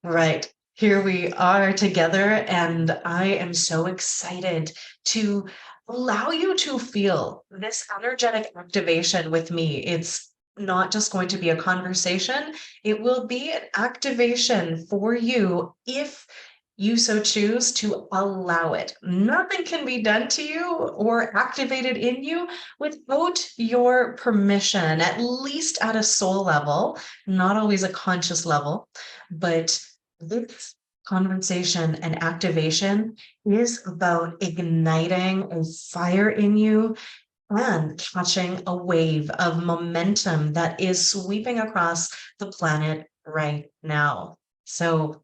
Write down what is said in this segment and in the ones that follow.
Right. Here we are together, and I am so excited to allow you to feel this energetic activation with me. It's not just going to be a conversation, it will be an activation for you if you so choose to allow it. Nothing can be done to you or activated in you without your permission, at least at a soul level, not always a conscious level, but this conversation and activation is about igniting a fire in you and catching a wave of momentum that is sweeping across the planet right now. So,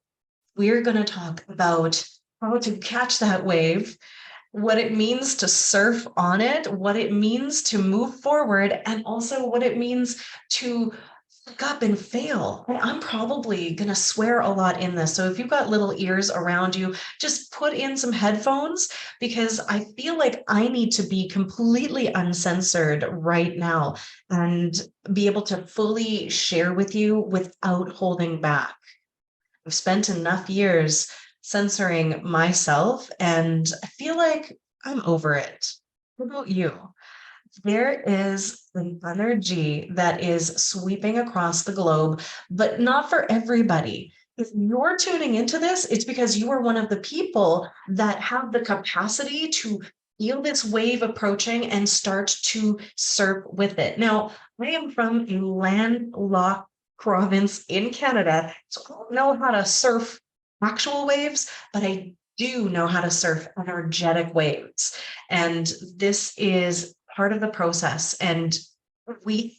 we're going to talk about how to catch that wave, what it means to surf on it, what it means to move forward, and also what it means to fuck up and fail. And I'm probably going to swear a lot in this. So if you've got little ears around you, just put in some headphones because I feel like I need to be completely uncensored right now and be able to fully share with you without holding back. I've spent enough years censoring myself, and I feel like I'm over it. What about you? There is an energy that is sweeping across the globe, but not for everybody. If you're tuning into this, it's because you are one of the people that have the capacity to feel this wave approaching and start to surf with it. Now, I am from a landlocked province in Canada, so I don't know how to surf actual waves, but I do know how to surf energetic waves. And this is part of the process. And we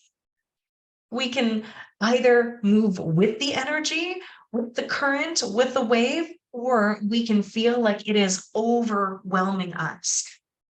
we can either move with the energy, with the current, with the wave, or we can feel like it is overwhelming us.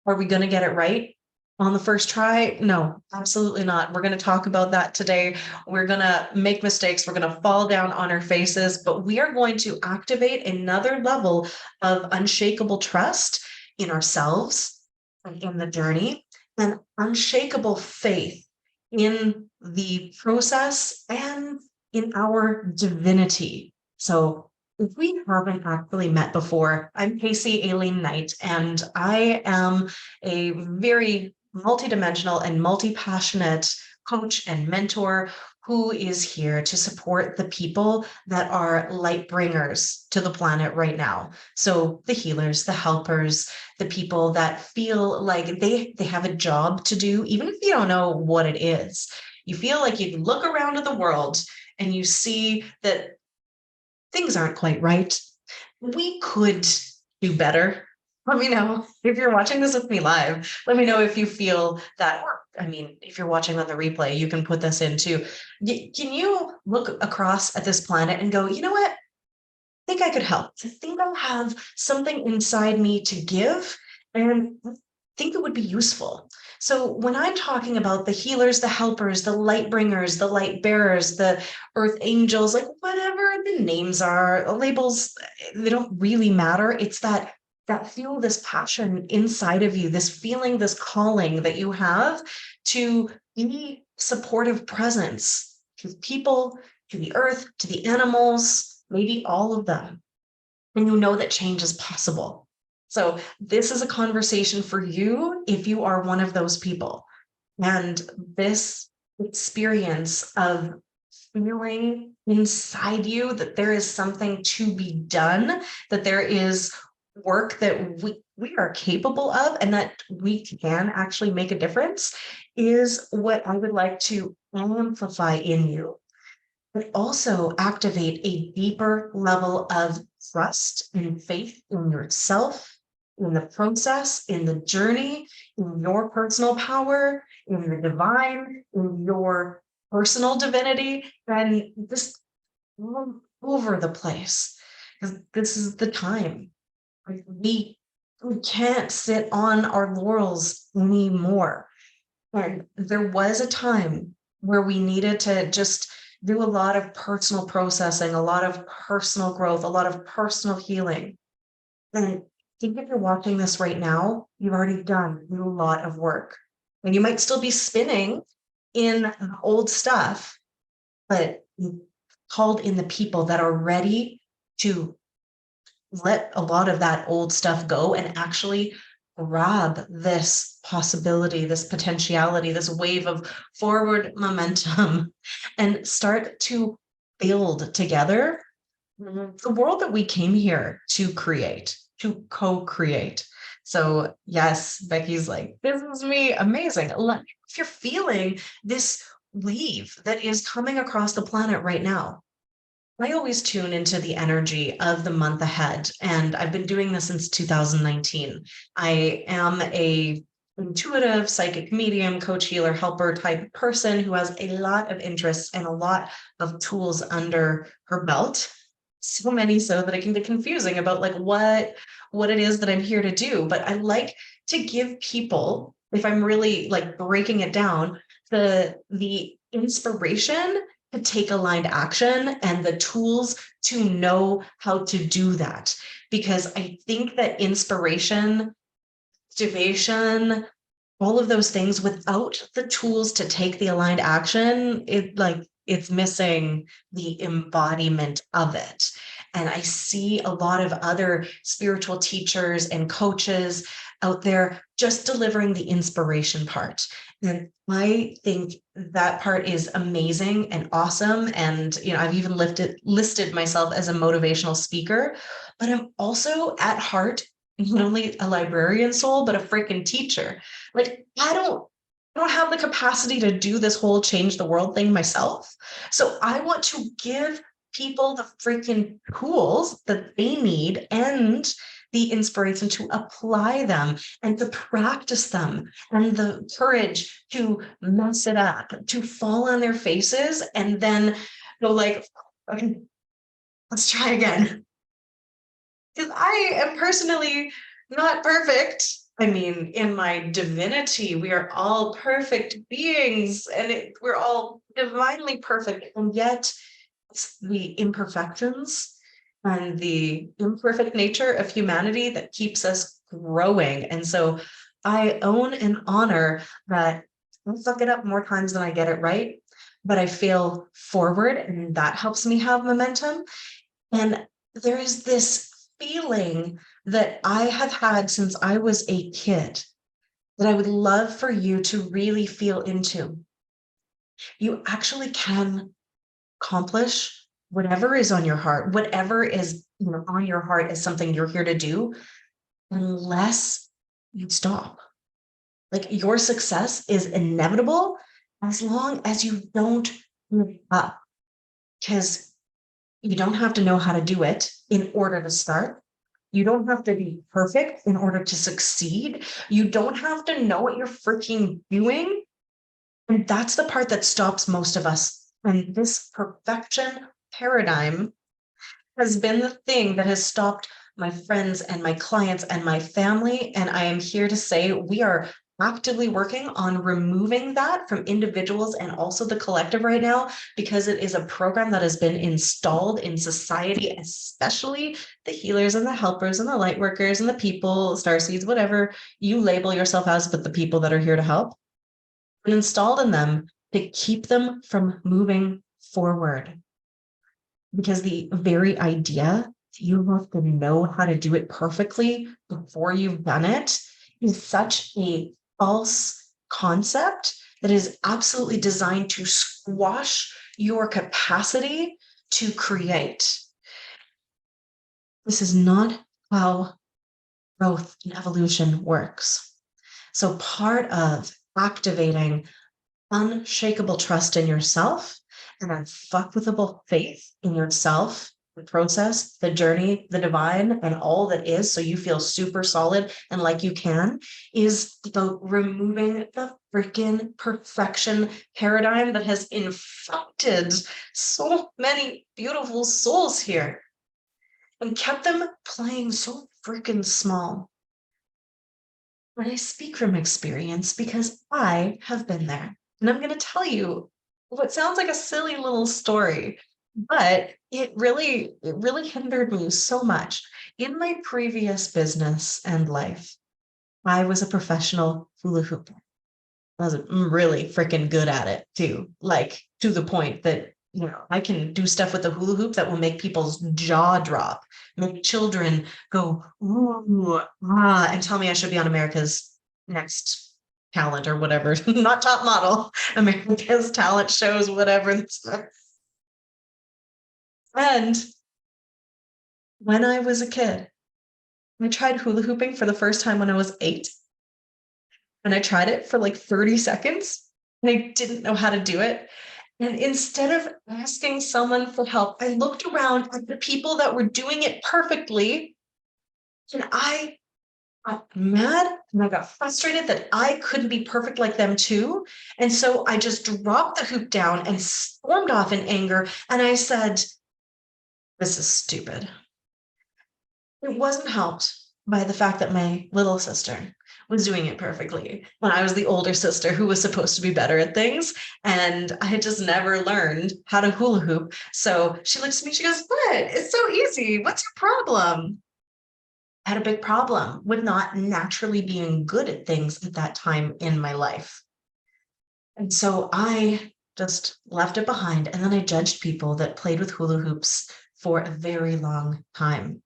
Are we going to get it right on the first try? No, absolutely not. We're going to talk about that today. We're going to make mistakes. We're going to fall down on our faces, but we are going to activate another level of unshakable trust in ourselves and in the journey, and unshakable faith in the process and in our divinity. So, if we haven't actually met before, I'm Kacie Aileen Knight, and I am a very multidimensional and multi-passionate coach and mentor who is here to support the people that are light bringers to the planet right now. So the healers, the helpers, the people that feel like they have a job to do, even if you don't know what it is. You feel like you look around at the world and you see that things aren't quite right. We could do better. Let me know if you're watching this with me live. Let me know if you feel that, or I mean, if you're watching on the replay, you can put this in too. Can you look across at this planet and go, you know what? Think I could help. I think I have something inside me to give, and I think it would be useful. So when I'm talking about the healers, the helpers, the light bringers, the light bearers, the earth angels, like whatever the names are, labels, they don't really matter. It's that feel, this passion inside of you, this feeling, this calling that you have to be supportive presence to people, to the earth, to the animals, maybe all of them. And you know that change is possible. So, this is a conversation for you if you are one of those people. And this experience of feeling inside you that there is something to be done, that there is work that we are capable of, and that we can actually make a difference, is what I would like to amplify in you, but also activate a deeper level of trust and faith in yourself, in the process, in the journey, in your personal power, in the divine, in your personal divinity, and just all over the place. Because this is the time. Like, we can't sit on our laurels anymore. And there was a time where we needed to just do a lot of personal processing, a lot of personal growth, a lot of personal healing. And I think if you're watching this right now, you've already done a lot of work. And you might still be spinning in old stuff, but you called in the people that are ready to let a lot of that old stuff go and actually grab this possibility, this potentiality, this wave of forward momentum and start to build together the world that we came here to create, to co-create. So yes, Becky's like, this is me, amazing. If you're feeling this wave that is coming across the planet right now, I always tune into the energy of the month ahead, and I've been doing this since 2019. I am a intuitive psychic medium, coach, healer, helper type person who has a lot of interests and a lot of tools under her belt. So many so that it can get confusing about like what it is that I'm here to do. But I like to give people, if I'm really like breaking it down, the inspiration to take aligned action and the tools to know how to do that. Because I think that inspiration, motivation, all of those things without the tools to take the aligned action, it's missing the embodiment of it. And I see a lot of other spiritual teachers and coaches out there just delivering the inspiration part. And I think that part is amazing and awesome. And I've even listed myself as a motivational speaker, but I'm also at heart not only a librarian soul, but a freaking teacher. Like I don't have the capacity to do this whole change the world thing myself. So I want to give people the freaking tools that they need and the inspiration to apply them and to practice them and the courage to mess it up, to fall on their faces and then go like, okay, let's try again. Because I am personally not perfect. I mean, in my divinity, we are all perfect beings and we're all divinely perfect. And yet, it's the imperfections and the imperfect nature of humanity that keeps us growing. And so I own and honor that I fuck it up more times than I get it right, but I fail forward, and that helps me have momentum. And there is this feeling that I have had since I was a kid that I would love for you to really feel into. You actually can accomplish whatever is on your heart, whatever is on your heart is something you're here to do, unless you stop. Like your success is inevitable as long as you don't give up, because you don't have to know how to do it in order to start. You don't have to be perfect in order to succeed. You don't have to know what you're freaking doing. And that's the part that stops most of us. And this perfection paradigm has been the thing that has stopped my friends and my clients and my family. And I am here to say we are actively working on removing that from individuals and also the collective right now, because it is a program that has been installed in society, especially the healers and the helpers and the light workers and the people, starseeds, whatever you label yourself as, but the people that are here to help, and installed in them to keep them from moving forward. Because the very idea that you have to know how to do it perfectly before you've done it is such a false concept that is absolutely designed to squash your capacity to create. This is not how growth and evolution works. So part of activating unshakable trust in yourself and unfuckwithable faith in yourself, the process, the journey, the divine, and all that is, so you feel super solid and like you can, is about removing the freaking perfection paradigm that has infected so many beautiful souls here and kept them playing so freaking small. And I speak from experience because I have been there. And I'm going to tell you what sounds like a silly little story, but it really hindered me so much. In my previous business and life, I was a professional hula hooper. I was really freaking good at it too, like to the point that I can do stuff with the hula hoop that will make people's jaw drop, make children go, ooh, ah, and tell me I should be on America's Next Talent or whatever, not top model, America's talent shows, whatever. And when I was a kid, I tried hula hooping for the first time when I was 8, and I tried it for like 30 seconds, and I didn't know how to do it. And instead of asking someone for help, I looked around at the people that were doing it perfectly, and I got mad and I got frustrated that I couldn't be perfect like them too. And so I just dropped the hoop down and stormed off in anger. And I said, this is stupid. It wasn't helped by the fact that my little sister was doing it perfectly when I was the older sister who was supposed to be better at things. And I had just never learned how to hula hoop. So she looks at me, she goes, what? It's so easy. What's your problem? I had a big problem with not naturally being good at things at that time in my life. And so I just left it behind. And then I judged people that played with hula hoops for a very long time.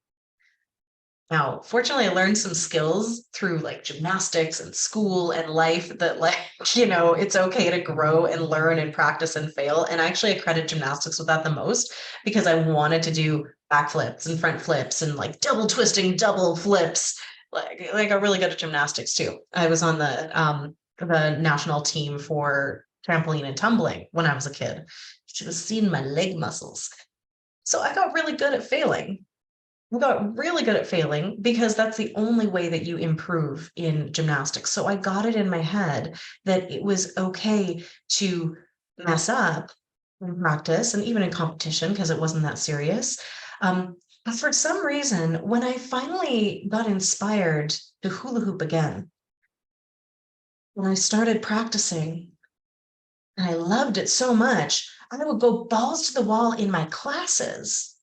Now, fortunately, I learned some skills through like gymnastics and school and life that like, it's okay to grow and learn and practice and fail. And actually I credit gymnastics with that the most because I wanted to do backflips and front flips and like double twisting, double flips. Like I'm really good at gymnastics too. I was on the national team for trampoline and tumbling when I was a kid. You should have seen my leg muscles. So I got really good at failing. I got really good at failing because that's the only way that you improve in gymnastics. So I got it in my head that it was okay to mess up in practice and even in competition because it wasn't that serious. But for some reason, when I finally got inspired to hula hoop again, when I started practicing and I loved it so much, I would go balls to the wall in my classes.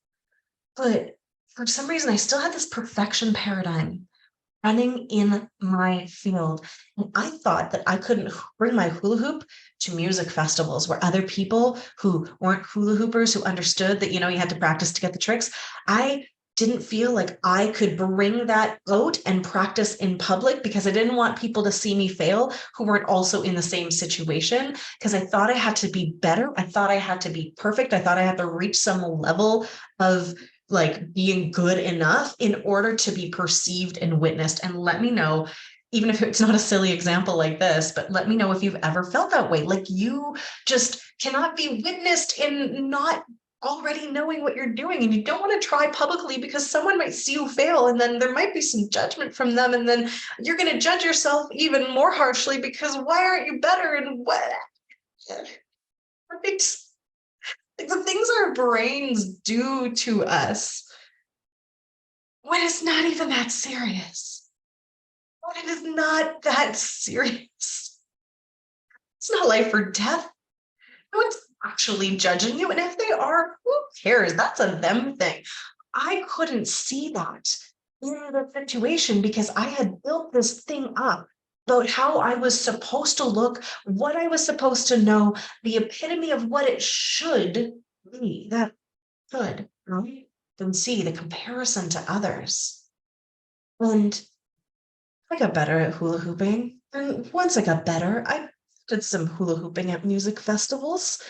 But for some reason, I still had this perfection paradigm running in my field. And I thought that I couldn't bring my hula hoop to music festivals where other people who weren't hula hoopers, who understood that, you had to practice to get the tricks. I didn't feel like I could bring that out and practice in public because I didn't want people to see me fail who weren't also in the same situation. Because I thought I had to be better. I thought I had to be perfect. I thought I had to reach some level of like being good enough in order to be perceived and witnessed. And let me know, even if it's not a silly example like this, but let me know if you've ever felt that way. Like you just cannot be witnessed in not already knowing what you're doing, and you don't want to try publicly because someone might see you fail and then there might be some judgment from them, and then you're going to judge yourself even more harshly because why aren't you better, and what makes like the things our brains do to us when it's not even that serious. When it is not that serious. It's not life or death. No one's actually judging you. And if they are, who cares? That's a them thing. I couldn't see that in the situation because I had built this thing up about how I was supposed to look, what I was supposed to know, the epitome of what it should be. That should, right? Then see the comparison to others. And I got better at hula hooping. And once I got better, I did some hula hooping at music festivals.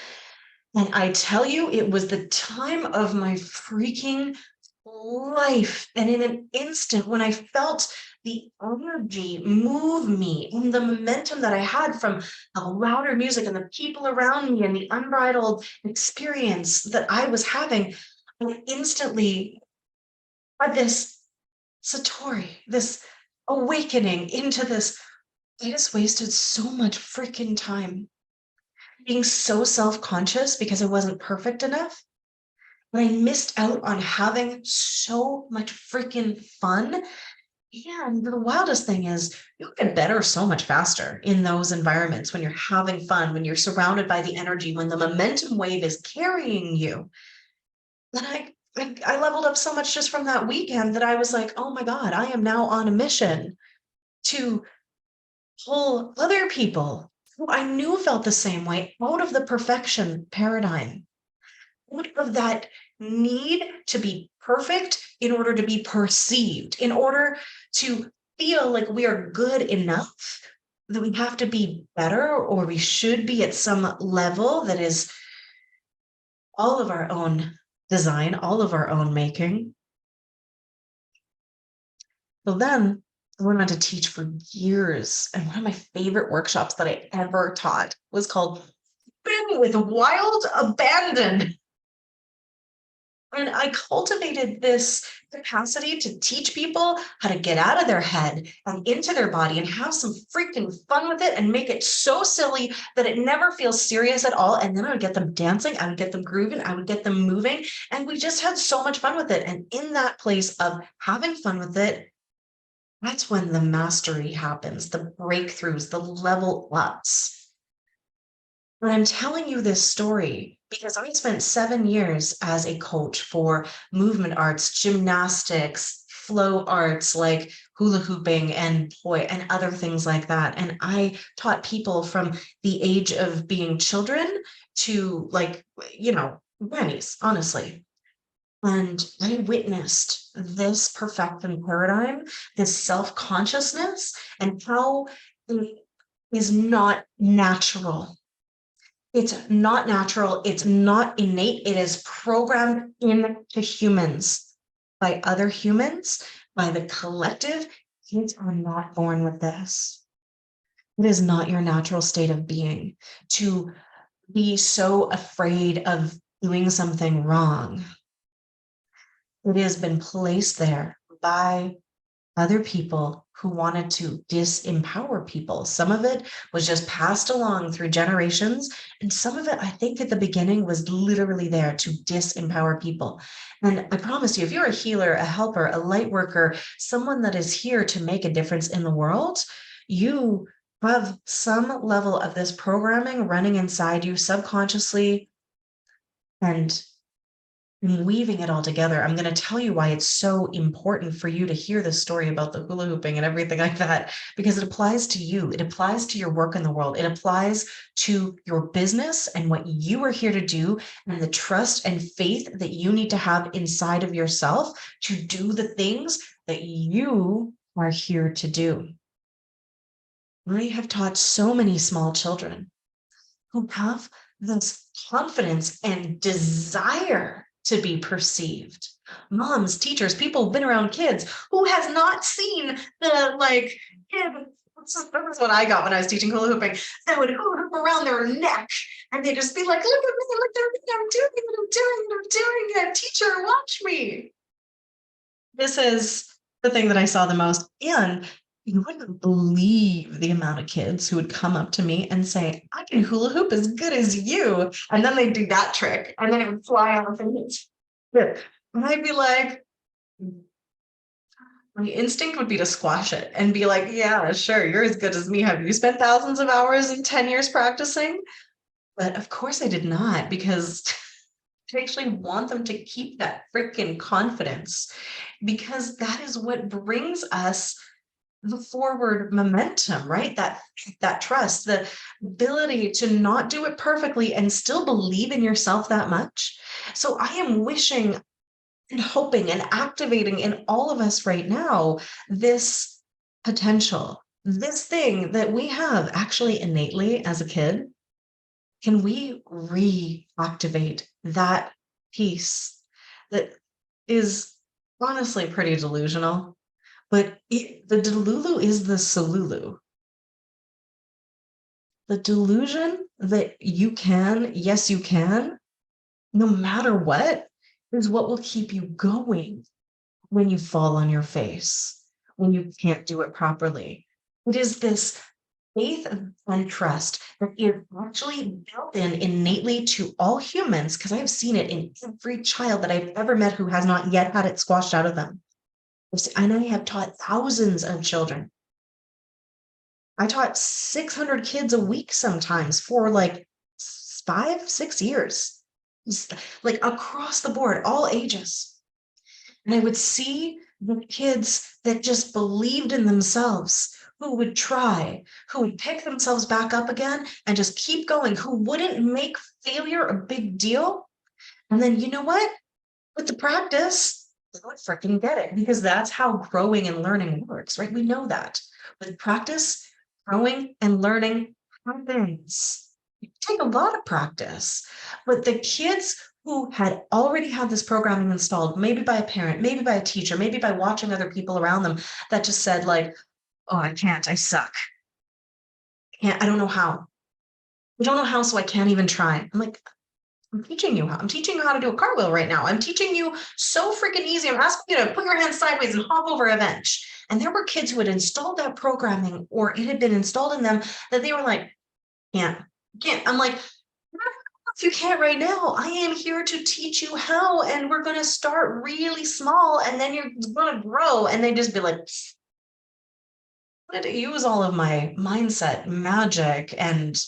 And I tell you, it was the time of my freaking life. And in an instant, when I felt the energy move me and the momentum that I had from the louder music and the people around me and the unbridled experience that I was having, I instantly had this satori, this awakening into this. I just wasted so much freaking time being so self-conscious because I wasn't perfect enough. But I missed out on having so much freaking fun. And the wildest thing is you get better so much faster in those environments when you're having fun, when you're surrounded by the energy, when the momentum wave is carrying you. Then I leveled up so much just from that weekend that I was like, oh my God, I am now on a mission to pull other people who I knew felt the same way out of the perfection paradigm. out of that need to be perfect in order to be perceived, in order to feel like we are good enough, that we have to be better or we should be at some level that is all of our own design, all of our own making. So then I went on to teach for years. And one of my favorite workshops that I ever taught was called Spin with Wild Abandon. And I cultivated this capacity to teach people how to get out of their head and into their body and have some freaking fun with it and make it so silly that it never feels serious at all. And then I would get them dancing, I would get them grooving, I would get them moving. And we just had so much fun with it. And in that place of having fun with it, that's when the mastery happens, the breakthroughs, the level ups. But I'm telling you this story because I spent 7 years as a coach for movement arts, gymnastics, flow arts like hula hooping and and other things like that. And I taught people from the age of being children to grannies, honestly. And I witnessed this perfection paradigm, this self consciousness, and how it is not natural. It's not natural. It's not innate. It is programmed into humans by other humans, by the collective. Kids are not born with this. It is not your natural state of being to be so afraid of doing something wrong. It has been placed there by other people who wanted to disempower people. Some of it was just passed along through generations, and some of it, I think, at the beginning was literally there to disempower people. And I promise you, if you're a healer, a helper, a light worker, someone that is here to make a difference in the world, you have some level of this programming running inside you subconsciously. And weaving it all together, I'm going to tell you why it's so important for you to hear the story about the hula hooping and everything like that, because it applies to you. It applies to your work in the world. It applies to your business and what you are here to do, and the trust and faith that you need to have inside of yourself to do the things that you are here to do. I have taught so many small children who have this confidence and desire to be perceived. Moms, teachers, people who've been around kids, who has not seen the kid. That was what I got when I was teaching hula hooping. That would hula hoop around their neck, and they'd just be like, "Look at me! Look at me! I'm doing it! I'm doing it! I'm doing it! Teacher, watch me!" This is the thing that I saw the most. And you wouldn't believe the amount of kids who would come up to me and say, "I can hula hoop as good as you." And then they'd do that trick, and then it would fly off and hit. And I'd be like, my instinct would be to squash it and be like, "Yeah, sure, you're as good as me. Have you spent thousands of hours and 10 years practicing?" But of course I did not, because I actually want them to keep that freaking confidence, because that is what brings us the forward momentum, right? That trust, the ability to not do it perfectly and still believe in yourself that much. So I am wishing and hoping and activating in all of us right now this potential, this thing that we have actually innately as a kid. Can we reactivate that piece that is honestly pretty delusional? But the delulu is the solulu. The delusion that you can, yes, you can, no matter what, is what will keep you going when you fall on your face, when you can't do it properly. It is this faith and trust that is actually built in innately to all humans, because I've seen it in every child that I've ever met who has not yet had it squashed out of them. And I have taught thousands of children. I taught 600 kids a week sometimes for like 5, 6 years, like across the board, all ages. And I would see the kids that just believed in themselves, who would try, who would pick themselves back up again and just keep going, who wouldn't make failure a big deal. And then you know what? With the practice, they would freaking get it because that's how growing and learning works, right? We know that. With practice, growing and learning happens. It take a lot of practice. But the kids who had already had this programming installed, maybe by a parent, maybe by a teacher, maybe by watching other people around them that just said, like, oh, I can't, I suck. I don't know how. I don't know how, so I can't even try. I'm like, I'm teaching you how. I'm teaching you how to do a cartwheel right now. I'm teaching you so freaking easy. I'm asking you to put your hands sideways and hop over a bench. And there were kids who had installed that programming or it had been installed in them that they were like, can't, can't. I'm like, if you can't right now, I am here to teach you how. And we're going to start really small and then you're going to grow. And they just be like, I had to use all of my mindset magic and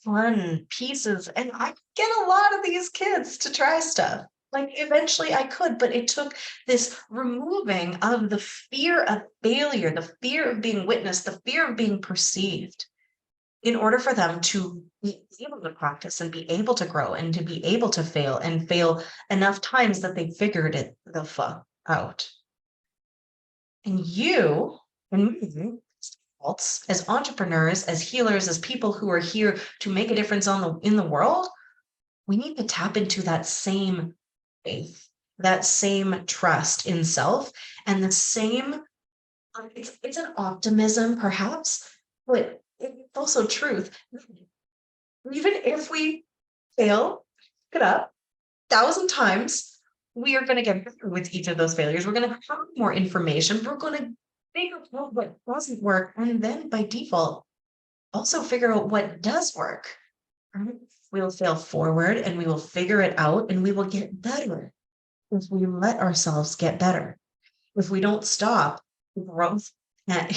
fun pieces, and I could get a lot of these kids to try stuff. Like, eventually I could, but it took this removing of the fear of failure, the fear of being witnessed, the fear of being perceived, in order for them to be able to practice and be able to grow and to be able to fail and fail enough times that they figured it the fuck out. And you and me, as entrepreneurs, as healers, as people who are here to make a difference in the world, we need to tap into that same faith, that same trust in self, and the same. It's an optimism, perhaps, but it's also truth. Even if we fail, pick it up 1,000 times, we are going to get better with each of those failures. We're going to have more information. We're going to figure out what doesn't work, and then by default, also figure out what does work. Right? We'll fail forward and we will figure it out and we will get better if we let ourselves get better. If we don't stop, growth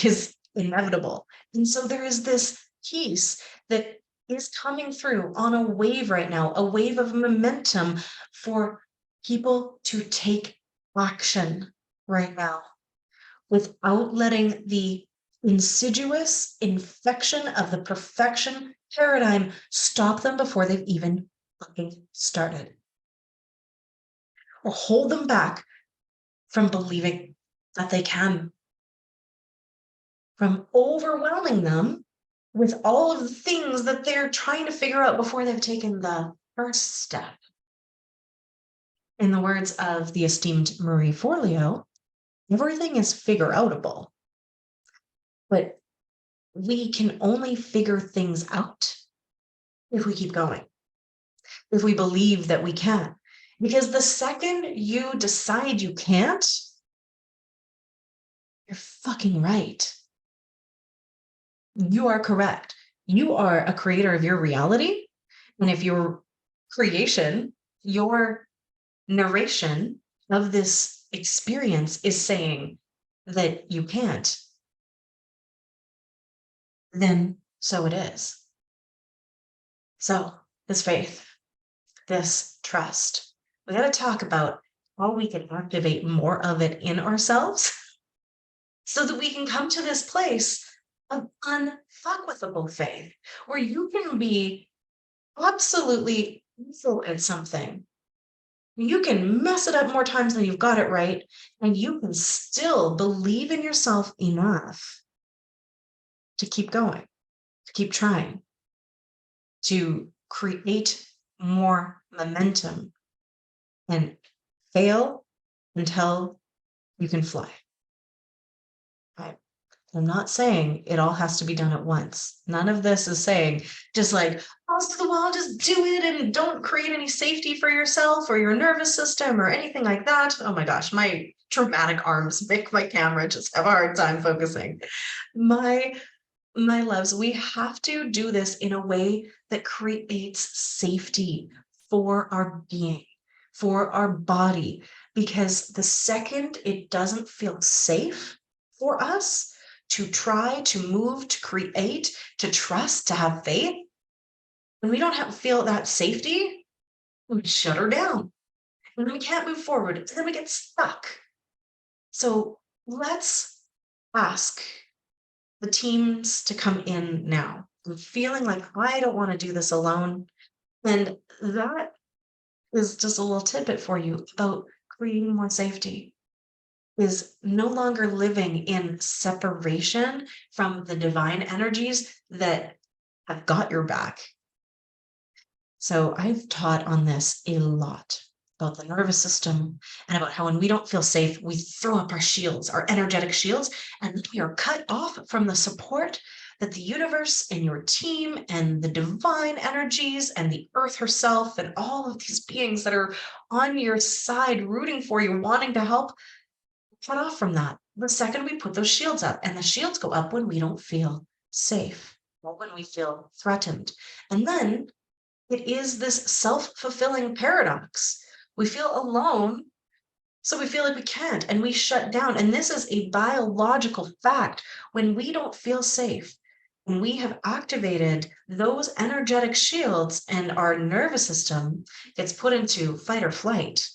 is inevitable. And so there is this piece that is coming through on a wave right now, a wave of momentum for people to take action right now without letting the insidious infection of the perfection paradigm stop them before they've even fucking started, or hold them back from believing that they can, from overwhelming them with all of the things that they're trying to figure out before they've taken the first step. In the words of the esteemed Marie Forleo, everything is figure outable, but we can only figure things out if we keep going, if we believe that we can. Because the second you decide you can't, you're fucking right. You are correct. You are a creator of your reality. And if your creation, your narration of this experience is saying that you can't, then so it is. So, this faith, this trust, we got to talk about how we can activate more of it in ourselves so that we can come to this place of unfuckwithable faith where you can be absolutely awful at something. You can mess it up more times than you've got it right, and you can still believe in yourself enough to keep going, to keep trying, to create more momentum and fail until you can fly. I'm not saying it all has to be done at once. None of this is saying just like, balls to the wall, just do it and don't create any safety for yourself or your nervous system or anything like that. Oh my gosh, my dramatic arms make my camera just have a hard time focusing. My loves, we have to do this in a way that creates safety for our being, for our body, because the second it doesn't feel safe for us to try, to move, to create, to trust, to have faith, and we don't feel that safety, we shut her down and we can't move forward. And then we get stuck. So let's ask the teams to come in now. I'm feeling like I don't want to do this alone. And that is just a little tidbit for you about creating more safety, is no longer living in separation from the divine energies that have got your back. So I've taught on this a lot about the nervous system and about how when we don't feel safe, we throw up our shields, our energetic shields, and then we are cut off from the support that the universe and your team and the divine energies and the earth herself and all of these beings that are on your side, rooting for you, wanting to help, cut off from that. The second we put those shields up, and the shields go up when we don't feel safe or when we feel threatened. And then it is this self-fulfilling paradox. We feel alone, so we feel like we can't, and we shut down. And this is a biological fact. When we don't feel safe, when we have activated those energetic shields and our nervous system gets put into fight or flight,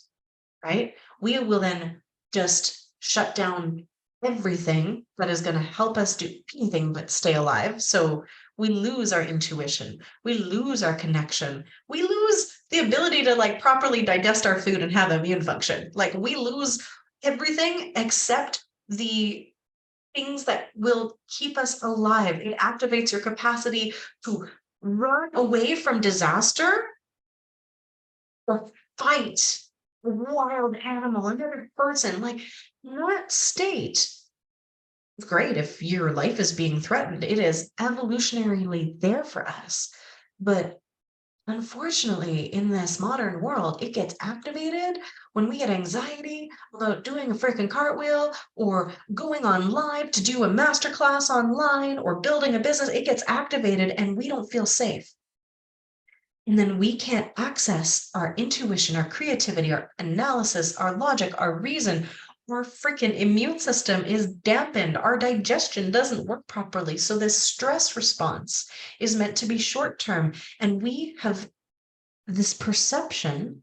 right? We will then just shut down everything that is going to help us do anything but stay alive. So we lose our intuition, we lose our connection, we lose the ability to like properly digest our food and have immune function. Like we lose everything except the things that will keep us alive. It activates your capacity to run away from disaster or fight a wild animal, another person. Like that state is great if your life is being threatened. It is evolutionarily there for us. But unfortunately, in this modern world, it gets activated when we get anxiety about doing a freaking cartwheel or going on live to do a masterclass online or building a business. It gets activated and we don't feel safe. And then we can't access our intuition, our creativity, our analysis, our logic, our reason. Our freaking immune system is dampened. Our digestion doesn't work properly. So this stress response is meant to be short term. And we have this perception,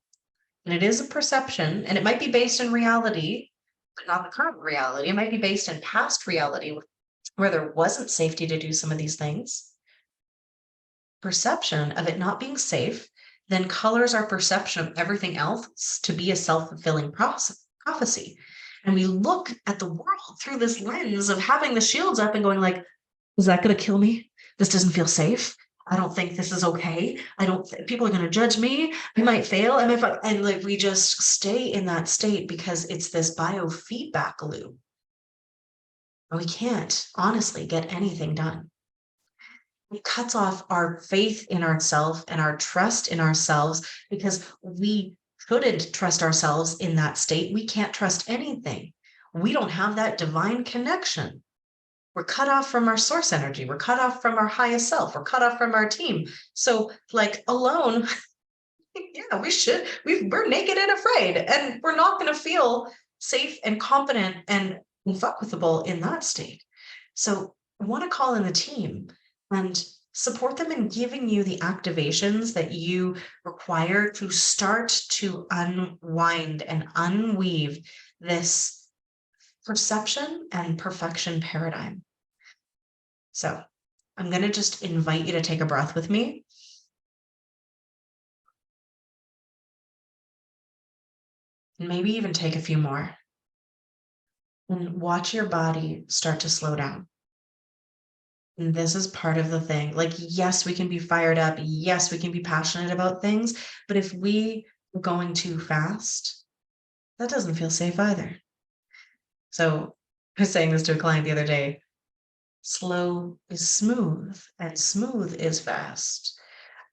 and it is a perception, and it might be based in reality, but not the current reality. It might be based in past reality where there wasn't safety to do some of these things. Perception of it not being safe then colors our perception of everything else to be a self-fulfilling prophecy. And we look at the world through this lens of having the shields up and going like, is that going to kill me? This doesn't feel safe. I don't think this is okay. People are going to judge me. I might fail. And like we just stay in that state because it's this biofeedback loop. We can't honestly get anything done. It cuts off our faith in ourselves and our trust in ourselves because we couldn't trust ourselves in that state. We can't trust anything. We don't have that divine connection. We're cut off from our source energy. We're cut off from our highest self. We're cut off from our team. So like alone, yeah, we're naked and afraid, and we're not going to feel safe and confident and fuck-withable in that state. So I want to call in the team and support them in giving you the activations that you require to start to unwind and unweave this perception and perfection paradigm. So I'm going to just invite you to take a breath with me. And maybe even take a few more. And watch your body start to slow down. And this is part of the thing. Like, yes, we can be fired up. Yes, we can be passionate about things. But if we are going too fast, that doesn't feel safe either. So I was saying this to a client the other day. Slow is smooth and smooth is fast.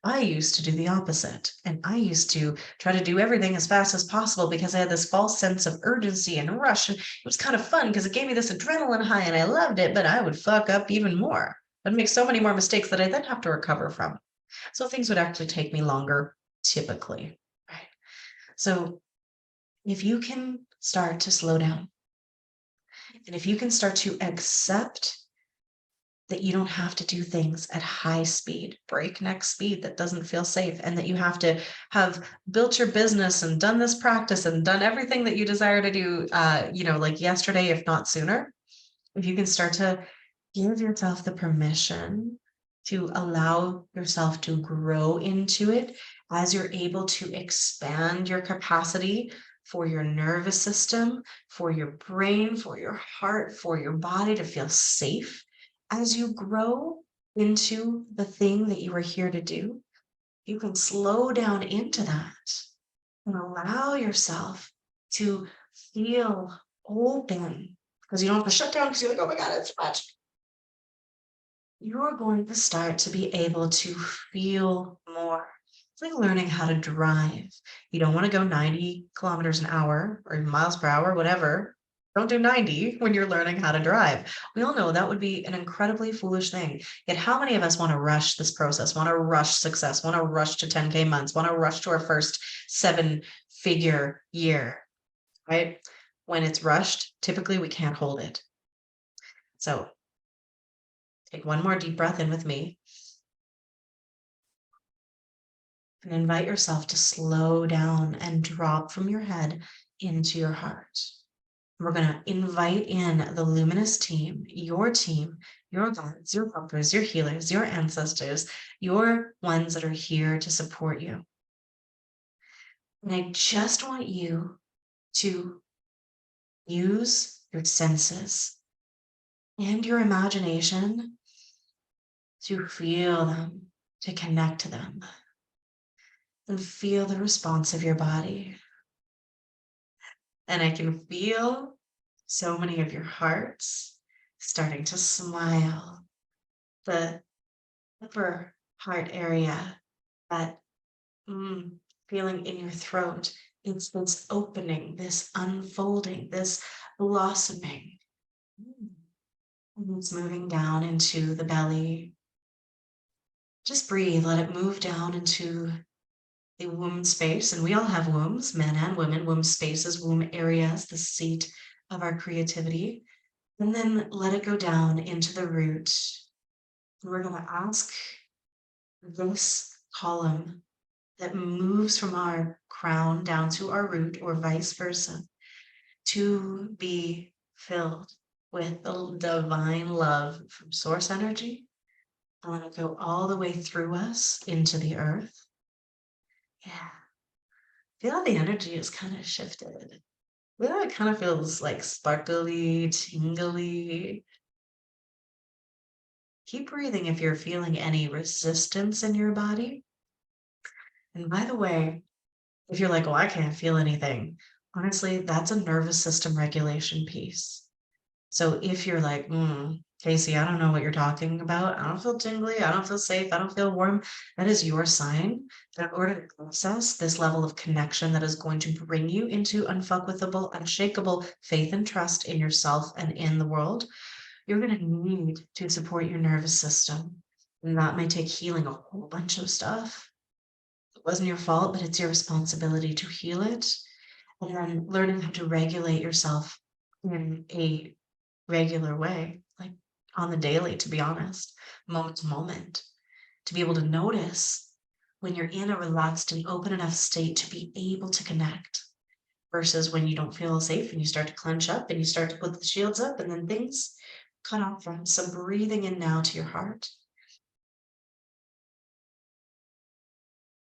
I used to do the opposite, and I used to try to do everything as fast as possible because I had this false sense of urgency and rush, and it was kind of fun because it gave me this adrenaline high and I loved it, but I would fuck up even more. I'd make so many more mistakes that I then have to recover from. So things would actually take me longer, typically, right? So if you can start to slow down, and if you can start to accept that you don't have to do things at high speed, breakneck speed that doesn't feel safe, and that you have to have built your business and done this practice and done everything that you desire to do, like yesterday, if not sooner. If you can start to give yourself the permission to allow yourself to grow into it as you're able to expand your capacity for your nervous system, for your brain, for your heart, for your body to feel safe, as you grow into the thing that you are here to do, you can slow down into that and allow yourself to feel open because you don't have to shut down because you're like, oh my God, it's too much. You're going to start to be able to feel more. It's like learning how to drive. You don't want to go 90 kilometers an hour or miles per hour, whatever. Don't do 90 when you're learning how to drive. We all know that would be an incredibly foolish thing. Yet, how many of us want to rush this process, want to rush success, want to rush to 10K months, want to rush to our first 7-figure year, right? When it's rushed, typically we can't hold it. So, take one more deep breath in with me and invite yourself to slow down and drop from your head into your heart. We're going to invite in the luminous team, your guides, your helpers, your healers, your ancestors, your ones that are here to support you. And I just want you to use your senses and your imagination to feel them, to connect to them, and feel the response of your body. And I can feel so many of your hearts starting to smile. The upper heart area, that feeling in your throat, it's this opening, this unfolding, this blossoming. And it's moving down into the belly. Just breathe, let it move down into the womb space. And we all have wombs, men and women, womb spaces, womb areas, the seat of our creativity. And then let it go down into the root. And we're going to ask this column that moves from our crown down to our root, or vice versa, to be filled with the divine love from source energy. I want to go all the way through us into the earth. Yeah. Feel how the energy is kind of shifted. Feel how it kind of feels like sparkly, tingly. Keep breathing if you're feeling any resistance in your body. And by the way, if you're like, "Oh, I can't feel anything," honestly, that's a nervous system regulation piece. So if you're like, Kacie, I don't know what you're talking about. I don't feel tingly. I don't feel safe. I don't feel warm." That is your sign that in order to process this level of connection that is going to bring you into unfuckwithable, unshakable faith and trust in yourself and in the world, you're going to need to support your nervous system. And that may take healing a whole bunch of stuff. It wasn't your fault, but it's your responsibility to heal it. And then learning how to regulate yourself in a regular way, like on the daily, to be honest, moment to moment, to be able to notice when you're in a relaxed and open enough state to be able to connect versus when you don't feel safe and you start to clench up and you start to put the shields up and then things cut off from. So breathing in now to your heart.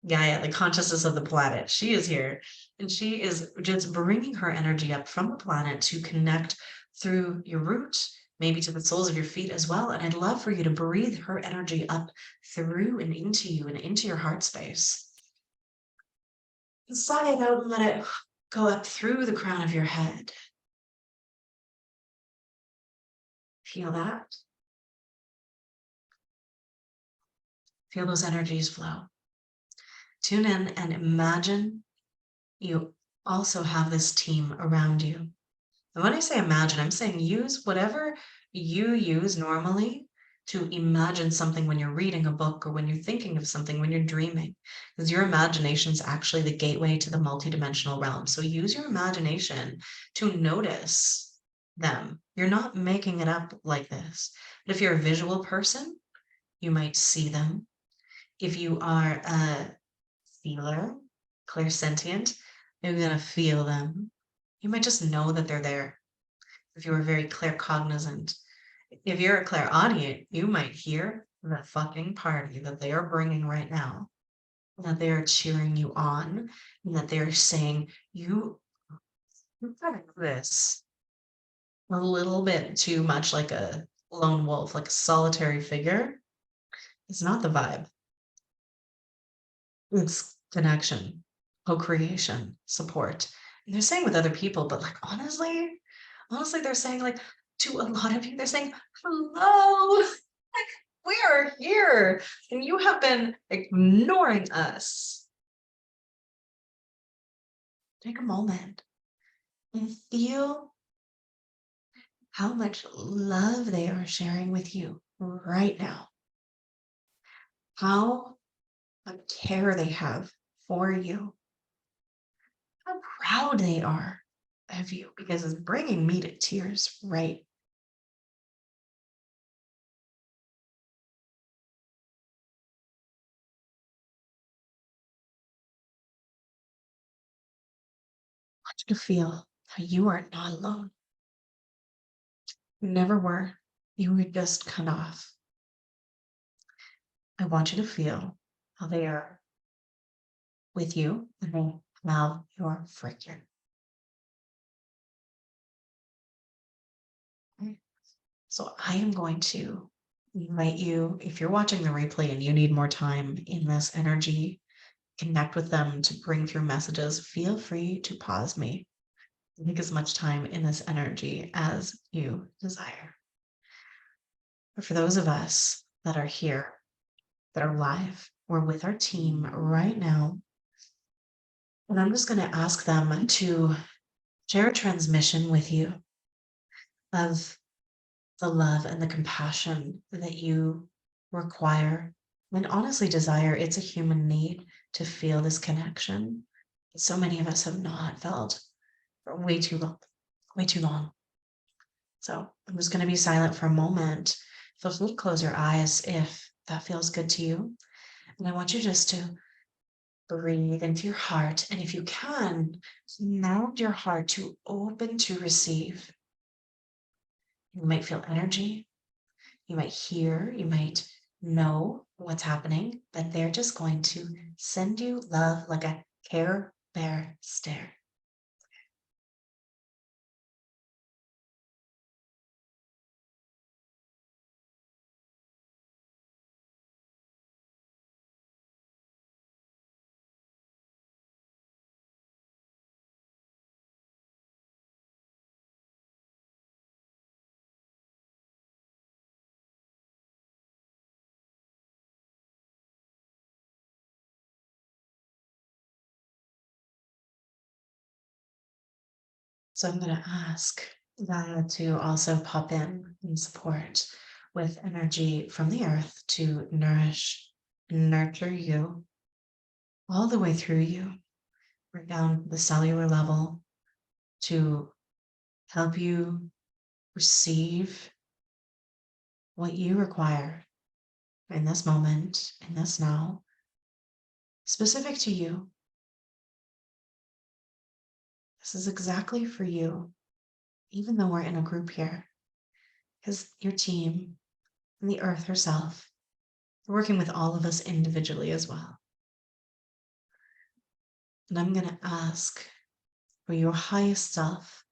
Gaia, the consciousness of the planet, she is here and she is just bringing her energy up from the planet to connect through your root, maybe to the soles of your feet as well. And I'd love for you to breathe her energy up through and into you and into your heart space. Sigh it out and let it go up through the crown of your head. Feel that. Feel those energies flow. Tune in and imagine you also have this team around you. And when I say imagine, I'm saying use whatever you use normally to imagine something when you're reading a book or when you're thinking of something, when you're dreaming, because your imagination is actually the gateway to the multidimensional realm. So use your imagination to notice them. You're not making it up like this. But if you're a visual person, you might see them. If you are a feeler, clairsentient, you're going to feel them. You might just know that they're there. If you were very claircognizant, if you're a clairaudient, you might hear the fucking party that they are bringing right now. that they're cheering you on, and that they're saying, you got this. A little bit too much like a lone wolf, like a solitary figure. It's not the vibe. It's connection, co-creation, support. And they're saying with other people, but like honestly, they're saying like to a lot of you, they're saying, hello, like we are here and you have been ignoring us. Take a moment and feel how much love they are sharing with you right now. How much care they have for you. How proud they are of you because it's bringing me to tears, right? I want you to feel how you are not alone. You never were. You were just cut off. I want you to feel how they are with you and they smell your freaking. So I am going to invite you, if you're watching the replay and you need more time in this energy, connect with them to bring through messages, feel free to pause me. Take as much time in this energy as you desire. But for those of us that are here, that are live, we're with our team right now. And I'm just going to ask them to share a transmission with you of the love and the compassion that you require and honestly desire. It's a human need to feel this connection. So many of us have not felt for way too long, way too long. So I'm just going to be silent for a moment. Feel free to close your eyes if that feels good to you. And I want you just to breathe into your heart. And if you can, melt your heart to open to receive. You might feel energy. You might hear. You might know what's happening. But they're just going to send you love like a Care Bear stare. So I'm going to ask Gaia to also pop in and support with energy from the earth to nourish and nurture you all the way through you, right down the cellular level to help you receive what you require in this moment, in this now, specific to you. This is exactly for you, even though we're in a group here, because your team and the earth herself, working with all of us individually as well. And I'm going to ask for your highest self,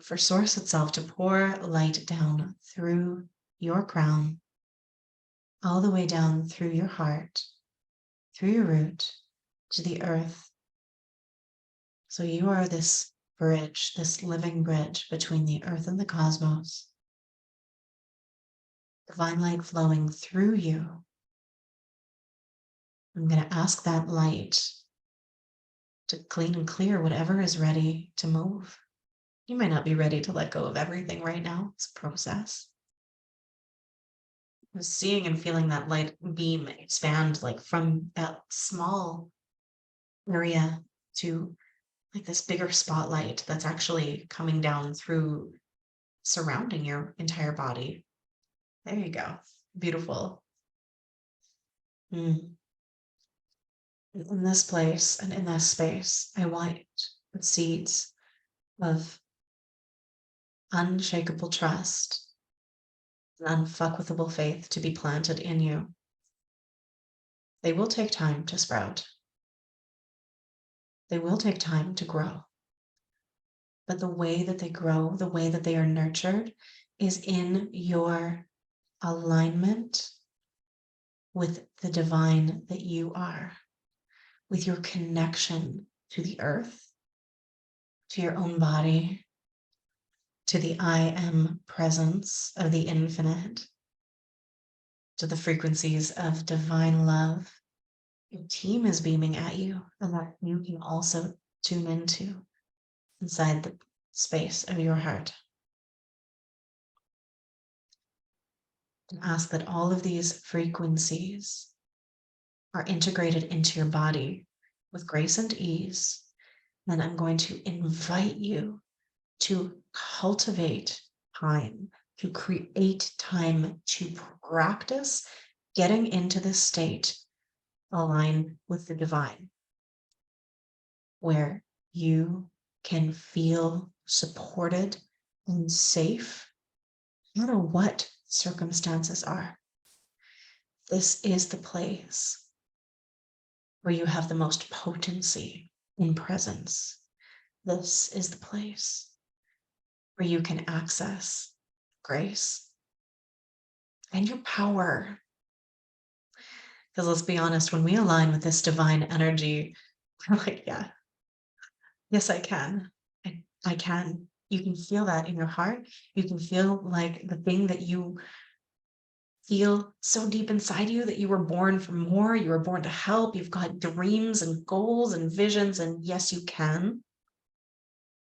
for Source itself to pour light down through your crown, all the way down through your heart, through your root to the earth. So you are this bridge, this living bridge between the earth and the cosmos. Divine light flowing through you. I'm going to ask that light to clean and clear whatever is ready to move. You might not be ready to let go of everything right now. It's a process. Seeing and feeling that light beam expand like from that small area to like this bigger spotlight that's actually coming down through surrounding your entire body. There you go. Beautiful. Mm. In this place and in this space, I want the seeds of unshakable trust and unfuckwithable faith to be planted in you. They will take time to sprout. They will take time to grow. But the way that they grow, the way that they are nurtured is in your alignment with the divine that you are, with your connection to the earth, to your own body, to the I am presence of the infinite, to the frequencies of divine love. Your team is beaming at you, and that you can also tune into inside the space of your heart. And ask that all of these frequencies are integrated into your body with grace and ease. Then I'm going to invite you to cultivate time, to create time to practice getting into this state aligned with the divine, where you can feel supported and safe no matter what circumstances are. This is the place where you have the most potency in presence. This is the place where you can access grace and your power. Because let's be honest, when we align with this divine energy, we're like, yeah, yes, I can. I can. You can feel that in your heart. You can feel like the thing that you feel so deep inside you, that you were born for more, you were born to help, you've got dreams and goals and visions, and yes, you can.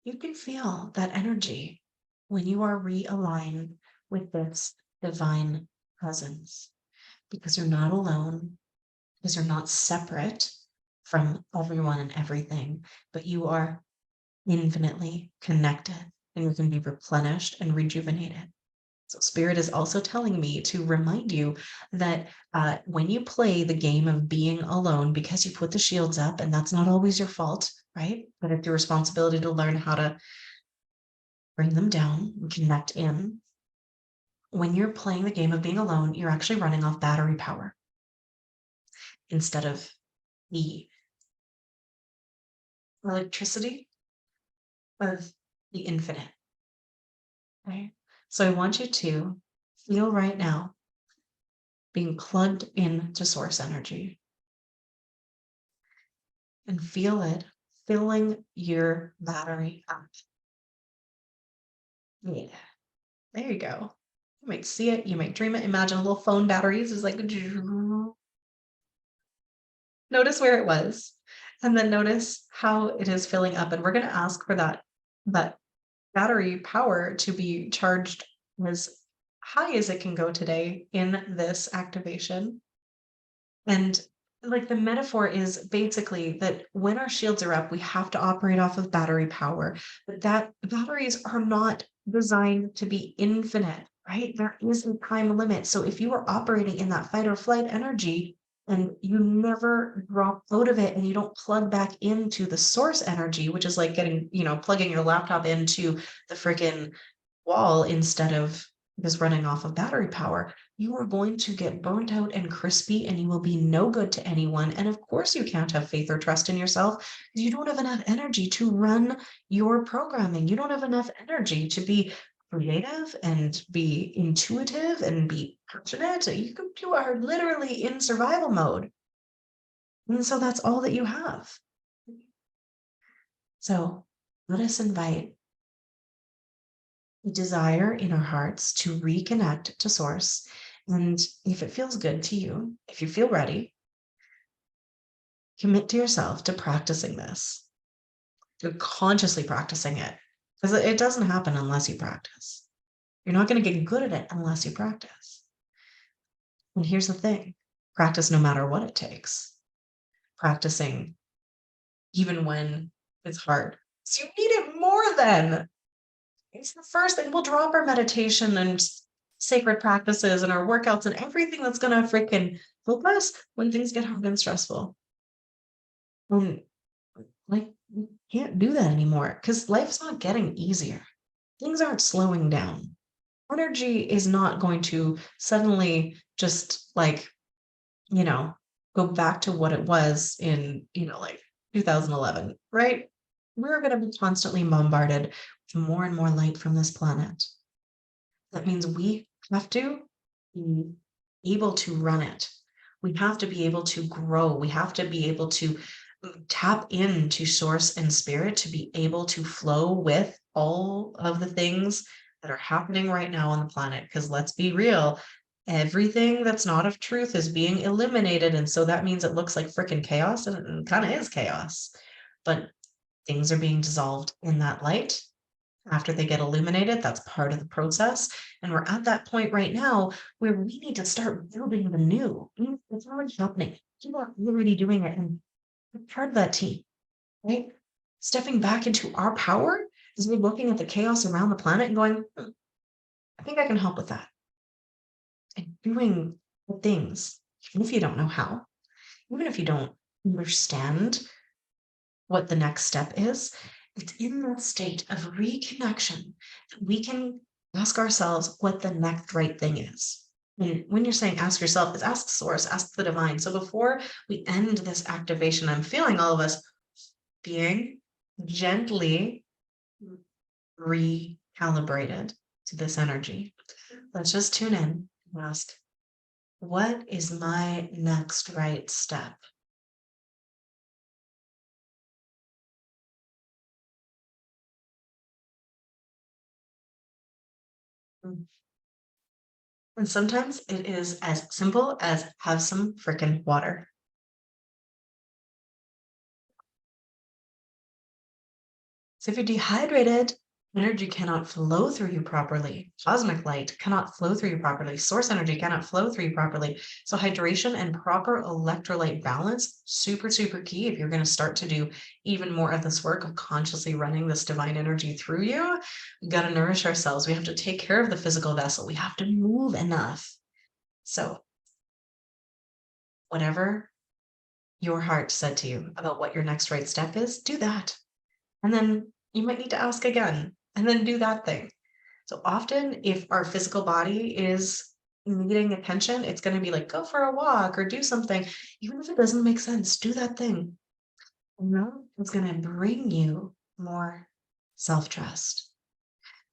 You can feel that energy when you are realigned with this divine presence, because you're not alone, because you're not separate from everyone and everything, but you are infinitely connected, and you can be replenished and rejuvenated. So spirit is also telling me to remind you that when you play the game of being alone, because you put the shields up, and that's not always your fault, right? But it's your responsibility to learn how to bring them down and connect in. When you're playing the game of being alone, you're actually running off battery power instead of the electricity of the infinite. Right? So I want you to feel right now being plugged into source energy, and feel it filling your battery up. Yeah, there you go. You might see it, you might dream it. Imagine little phone batteries is like, notice where it was, and then notice how it is filling up. And we're going to ask for that battery power to be charged as high as it can go today in this activation. And like the metaphor is basically that when our shields are up, we have to operate off of battery power, but that batteries are not designed to be infinite, right? There is a time limit. So if you are operating in that fight or flight energy and you never drop out of it, and you don't plug back into the source energy, which is like getting, plugging your laptop into the freaking wall instead of just running off of battery power, you are going to get burnt out and crispy, and you will be no good to anyone. And of course, you can't have faith or trust in yourself because you don't have enough energy to run your programming. You don't have enough energy to be creative and be intuitive and be passionate. You are literally in survival mode. And so that's all that you have. So let us invite the desire in our hearts to reconnect to source. And if it feels good to you, if you feel ready, commit to yourself to practicing this, to consciously practicing it, because it doesn't happen unless you practice. You're not going to get good at it unless you practice. And here's the thing: practice no matter what it takes. Practicing even when it's hard. So you need it more than. It's the first thing. We'll drop our meditation and sacred practices and our workouts and everything that's going to freaking help us when things get hard and stressful. And like, we can't do that anymore because life's not getting easier. Things aren't slowing down. Energy is not going to suddenly just like, you know, go back to what it was in, like 2011, right? We're going to be constantly bombarded with more and more light from this planet. That means we have to be able to run it. We have to be able to grow. We have to be able to tap into source and spirit to be able to flow with all of the things that are happening right now on the planet. Because let's be real, everything that's not of truth is being eliminated. And so that means it looks like freaking chaos, and it kind of is chaos. But things are being dissolved in that light after they get illuminated. That's part of the process. And we're at that point right now where we need to start building the new. It's already happening. People are already doing it. And we're part of that team, right? Stepping back into our power is we're looking at the chaos around the planet and going, I think I can help with that. And doing the things, even if you don't know how, even if you don't understand what the next step is, it's in that state of reconnection that we can ask ourselves what the next right thing is. And when you're saying ask yourself, is ask the source, ask the divine. So before we end this activation, I'm feeling all of us being gently recalibrated to this energy. Let's just tune in and ask, what is my next right step? And sometimes it is as simple as have some freaking water. So if you're dehydrated, energy cannot flow through you properly. Cosmic light cannot flow through you properly. Source energy cannot flow through you properly. So hydration and proper electrolyte balance, super, super key if you're going to start to do even more of this work of consciously running this divine energy through you. We got to nourish ourselves. We have to take care of the physical vessel. We have to move enough. So whatever your heart said to you about what your next right step is, do that. And then you might need to ask again and then do that thing. So often, if our physical body is needing attention, it's going to be like, go for a walk or do something. Even if it doesn't make sense, do that thing. And that is going to bring you more self trust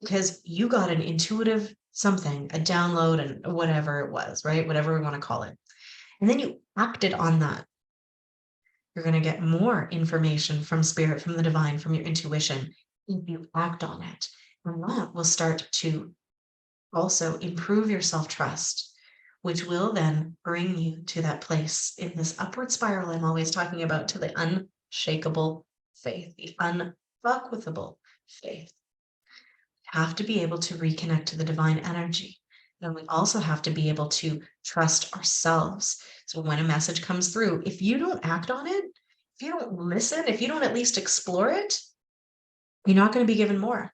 because you got an intuitive something, a download, and whatever it was, right? Whatever we want to call it. And then you acted on that. You're going to get more information from spirit, from the divine, from your intuition if you act on it. And that will start to also improve your self trust, which will then bring you to that place in this upward spiral I'm always talking about, to the unshakable faith, the unfuckwithable faith. We have to be able to reconnect to the divine energy. Then we also have to be able to trust ourselves. So when a message comes through, if you don't act on it, if you don't listen, if you don't at least explore it, you're not going to be given more,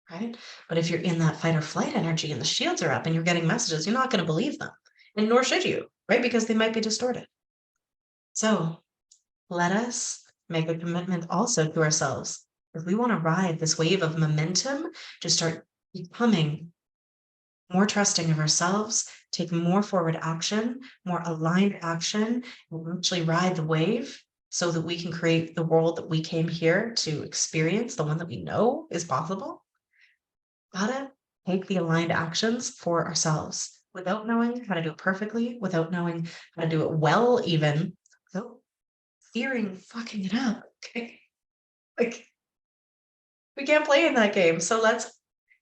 right? But if you're in that fight or flight energy and the shields are up and you're getting messages, you're not going to believe them. And nor should you, right? Because they might be distorted. So let us make a commitment also to ourselves. If we want to ride this wave of momentum to start becoming more trusting of ourselves, take more forward action, more aligned action, and actually ride the wave so that we can create the world that we came here to experience, the one that we know is possible. Gotta take the aligned actions for ourselves without knowing how to do it perfectly, without knowing how to do it well, even without fearing fucking it up. Okay. Like, we can't play in that game. So let's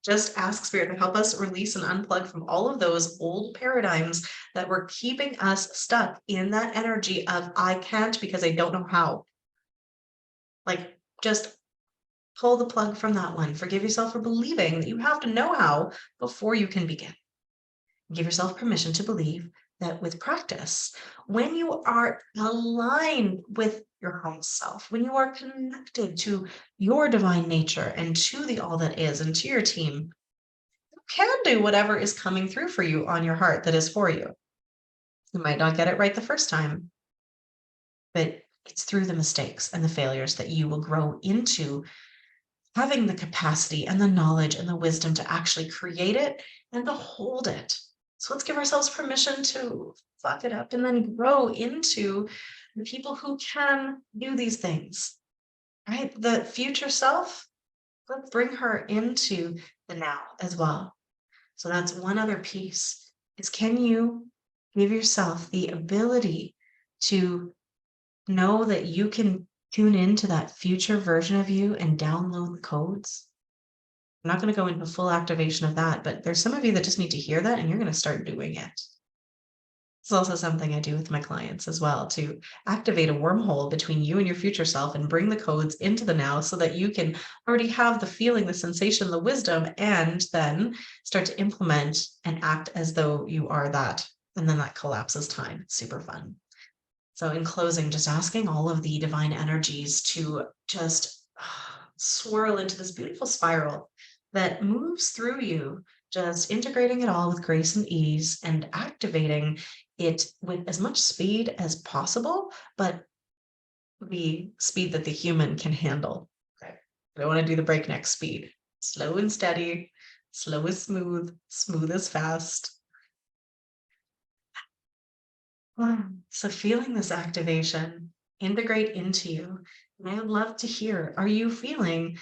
just ask spirit to help us release and unplug from all of those old paradigms that were keeping us stuck in that energy of I can't because I don't know how. Like, just pull the plug from that one. Forgive yourself for believing that you have to know how before you can begin. Give yourself permission to believe that with practice, when you are aligned with your higher self, when you are connected to your divine nature and to the all that is and to your team, you can do whatever is coming through for you on your heart that is for you. You might not get it right the first time, but it's through the mistakes and the failures that you will grow into having the capacity and the knowledge and the wisdom to actually create it and to hold it. So let's give ourselves permission to fuck it up and then grow into the people who can do these things, right? The future self, let's bring her into the now as well. So that's one other piece is can you give yourself the ability to know that you can tune into that future version of you and download the codes? I'm not going to go into full activation of that, but there's some of you that just need to hear that and you're going to start doing it. It's also something I do with my clients as well to activate a wormhole between you and your future self and bring the codes into the now so that you can already have the feeling, the sensation, the wisdom, and then start to implement and act as though you are that. And then that collapses time. Super fun. So, in closing, just asking all of the divine energies to just swirl into this beautiful spiral that moves through you, just integrating it all with grace and ease and activating it with as much speed as possible, but the speed that the human can handle. Okay. I don't want to do the breakneck speed. Slow and steady, slow is smooth, smooth is fast. So feeling this activation integrate into you, and I would love to hear, are you feeling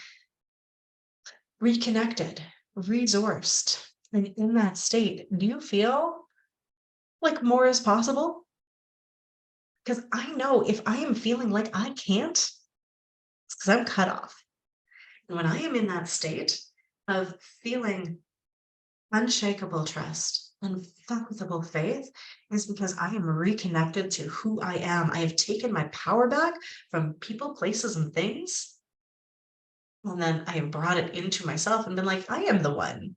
reconnected, resourced? And in that state, do you feel like more is possible? Because I know if I am feeling like I can't, it's because I'm cut off. And when I am in that state of feeling unshakable trust, unfuckable faith, is because I am reconnected to who I am. I have taken my power back from people, places, and things. And then I have brought it into myself and been like, I am the one.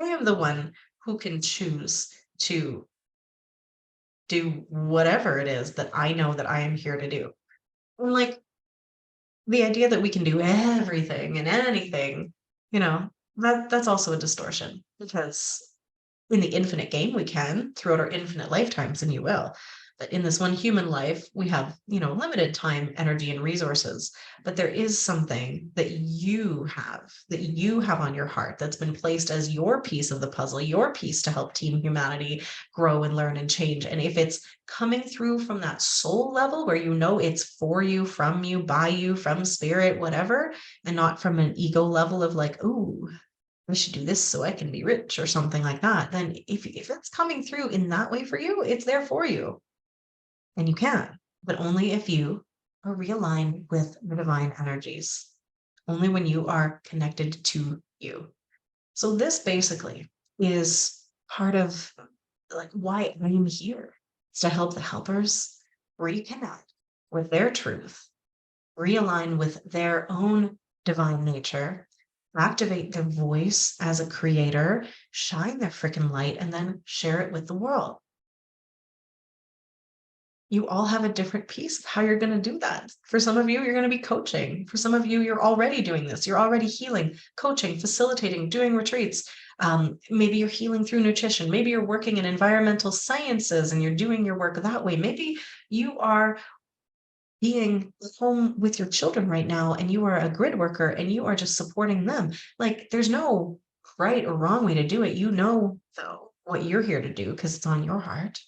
I am the one who can choose to do whatever it is that I know that I am here to do. And like the idea that we can do everything and anything, that's also a distortion because in the infinite game we can throughout our infinite lifetimes, and you will. But in this one human life, we have, limited time, energy, and resources. But there is something that you have on your heart that's been placed as your piece of the puzzle, your piece to help team humanity grow and learn and change. And if it's coming through from that soul level where it's for you, from you, by you, from spirit, whatever, and not from an ego level of like, ooh, I should do this so I can be rich or something like that, then if it's coming through in that way for you, it's there for you. And you can, but only if you are realigned with the divine energies, only when you are connected to you. So this basically is part of like why I am here. It's to help the helpers reconnect with their truth, realign with their own divine nature, activate their voice as a creator, shine their freaking light, and then share it with the world. You all have a different piece of how you're going to do that. For some of you, you're going to be coaching. For some of you, you're already doing this. You're already healing, coaching, facilitating, doing retreats. Maybe you're healing through nutrition. Maybe you're working in environmental sciences and you're doing your work that way. Maybe you are being home with your children right now and you are a grid worker and you are just supporting them. Like there's no right or wrong way to do it. Though what you're here to do because it's on your heart.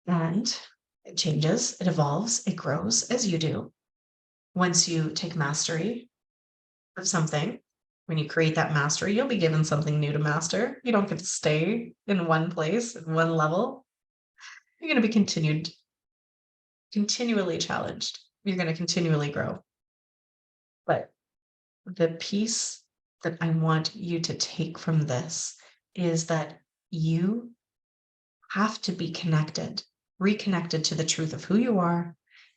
And it changes, it evolves, it grows as you do. Once you take mastery of something, when you create that mastery, you'll be given something new to master. You don't get to stay in one place, at one level. You're going to be continually challenged. You're going to continually grow. But the piece that I want you to take from this is that you have to be connected, reconnected to the truth of who you are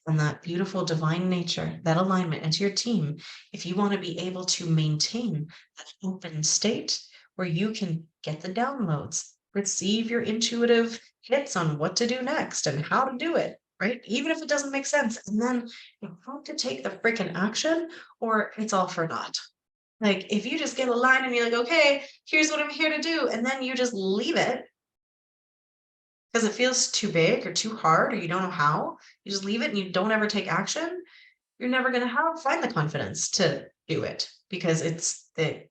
and that beautiful divine nature, that alignment, and to your team. If you want to be able to maintain that open state where you can get the downloads, receive your intuitive hits on what to do next and how to do it, right? Even if it doesn't make sense. And then you have to take the freaking action or it's all for naught. Like if you just get a line and you're like, okay, here's what I'm here to do. And then you just leave it because it feels too big or too hard or you don't know how, you just leave it and you don't ever take action, you're never going to find the confidence to do it because it's the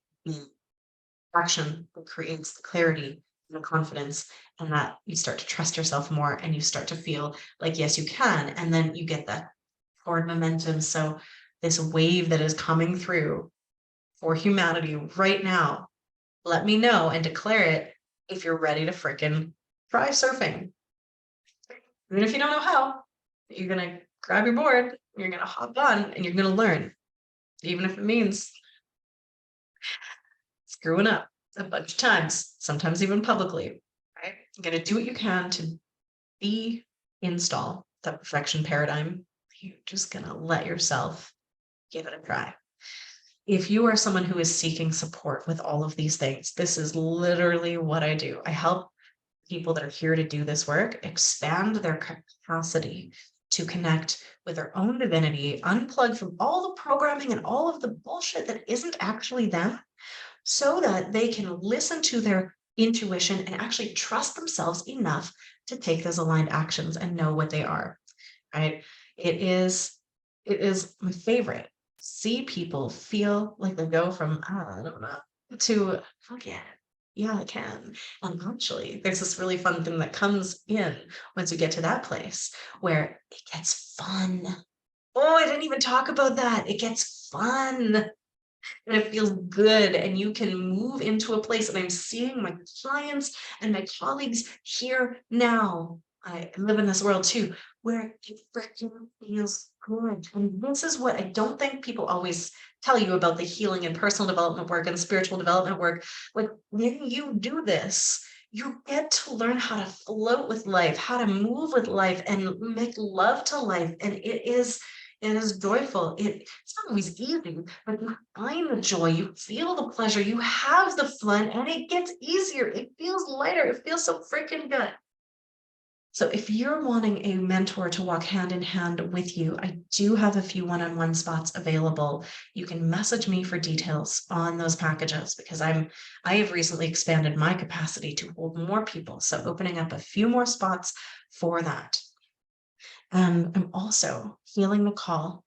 action that creates the clarity, the confidence, and that you start to trust yourself more and you start to feel like, yes, you can. And then you get that forward momentum. So, this wave that is coming through for humanity right now, let me know and declare it if you're ready to frickin' try surfing. Even if you don't know how, you're going to grab your board, you're going to hop on, and you're going to learn, even if it means screwing up a bunch of times, sometimes even publicly, right? You're going to do what you can to be install the perfection paradigm. You're just going to let yourself give it a try. If you are someone who is seeking support with all of these things, this is literally what I do. I help people that are here to do this work expand their capacity to connect with their own divinity, unplug from all the programming and all of the bullshit that isn't actually them, so that they can listen to their intuition and actually trust themselves enough to take those aligned actions and know what they are. Right? It is it is my favorite. See people feel like they go from, "Ah, I don't know," to, "Fuck yeah. Yeah, I can." And actually, there's this really fun thing that comes in once you get to that place where it gets fun. Oh, I didn't even talk about that. It gets fun and it feels good, and you can move into a place, and I'm seeing my clients and my colleagues here now. I live in this world too, where it freaking feels good. And this is what I don't think people always tell you about the healing and personal development work and spiritual development work. Like, when you do this, you get to learn how to float with life, how to move with life and make love to life. And it is joyful. It's not always easy, but you find the joy, you feel the pleasure, you have the fun, and it gets easier. It feels lighter. It feels so freaking good. So, if you're wanting a mentor to walk hand in hand with you, I do have a few one-on-one spots available. You can message me for details on those packages because I have recently expanded my capacity to hold more people. So, opening up a few more spots for that. I'm also feeling the call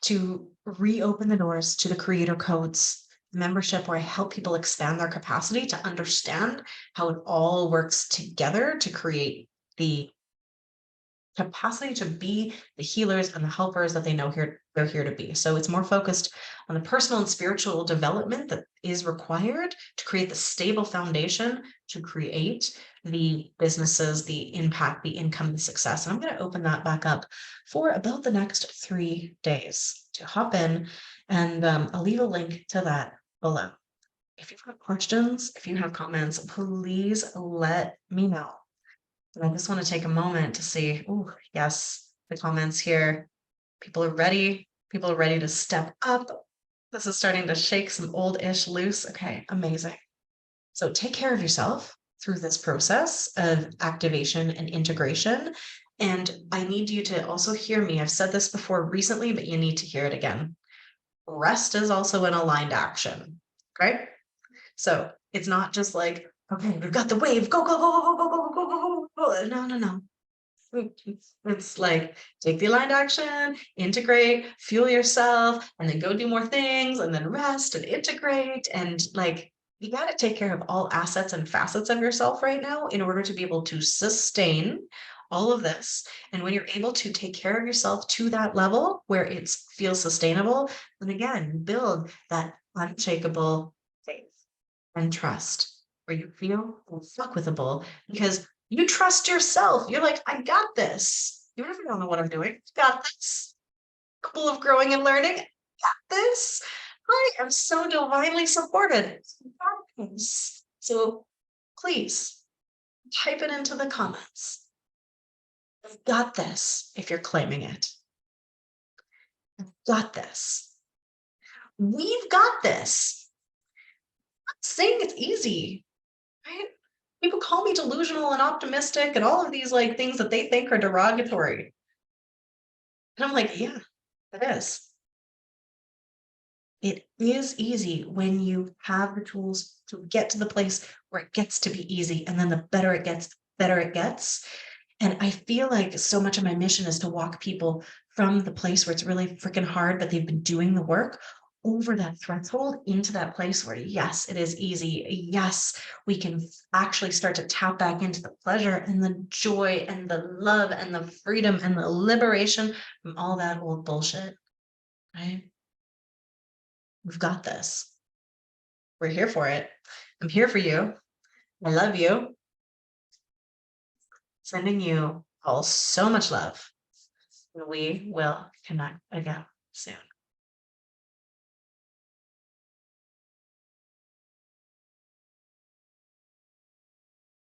to reopen the doors to the creator codes membership, where I help people expand their capacity to understand how it all works together to create the capacity to be the healers and the helpers that they know they're here to be. So it's more focused on the personal and spiritual development that is required to create the stable foundation to create the businesses, the impact, the income, the success. And I'm going to open that back up for about the next 3 days to hop in, and I'll leave a link to that below. If you've got questions, if you have comments, please let me know. And I just want to take a moment to see, oh, yes, the comments here. People are ready. People are ready to step up. This is starting to shake some old-ish loose. Okay, amazing. So take care of yourself through this process of activation and integration. And I need you to also hear me. I've said this before recently, but you need to hear it again. Rest is also an aligned action, right? So it's not just like, okay, we've got the wave, go, go, go, go, go, go, go, go, go, go. No, no, no. It's like, take the aligned action, integrate, fuel yourself, and then go do more things, and then rest and integrate. And like, you got to take care of all assets and facets of yourself right now in order to be able to sustain all of this. And when you're able to take care of yourself to that level where it feels sustainable, then again, build that unshakable faith and trust, where you feel unfuckwithable because you trust yourself. You're like, I got this. Even if I don't know what I'm doing, got this. Capable of growing and learning, got this. I am so divinely supported. Got this. So please type it into the comments. I've got this if you're claiming it. I've got this. We've got this. I'm not saying it's easy, right? People call me delusional and optimistic and all of these like things that they think are derogatory. And I'm like, yeah, it is. It is easy when you have the tools to get to the place where it gets to be easy. And then the better it gets, the better it gets. And I feel like so much of my mission is to walk people from the place where it's really freaking hard, but they've been doing the work, over that threshold into that place where, yes, it is easy. Yes, we can actually start to tap back into the pleasure and the joy and the love and the freedom and the liberation from all that old bullshit, right? We've got this. We're here for it. I'm here for you. I love you. Sending you all so much love. We will connect again soon.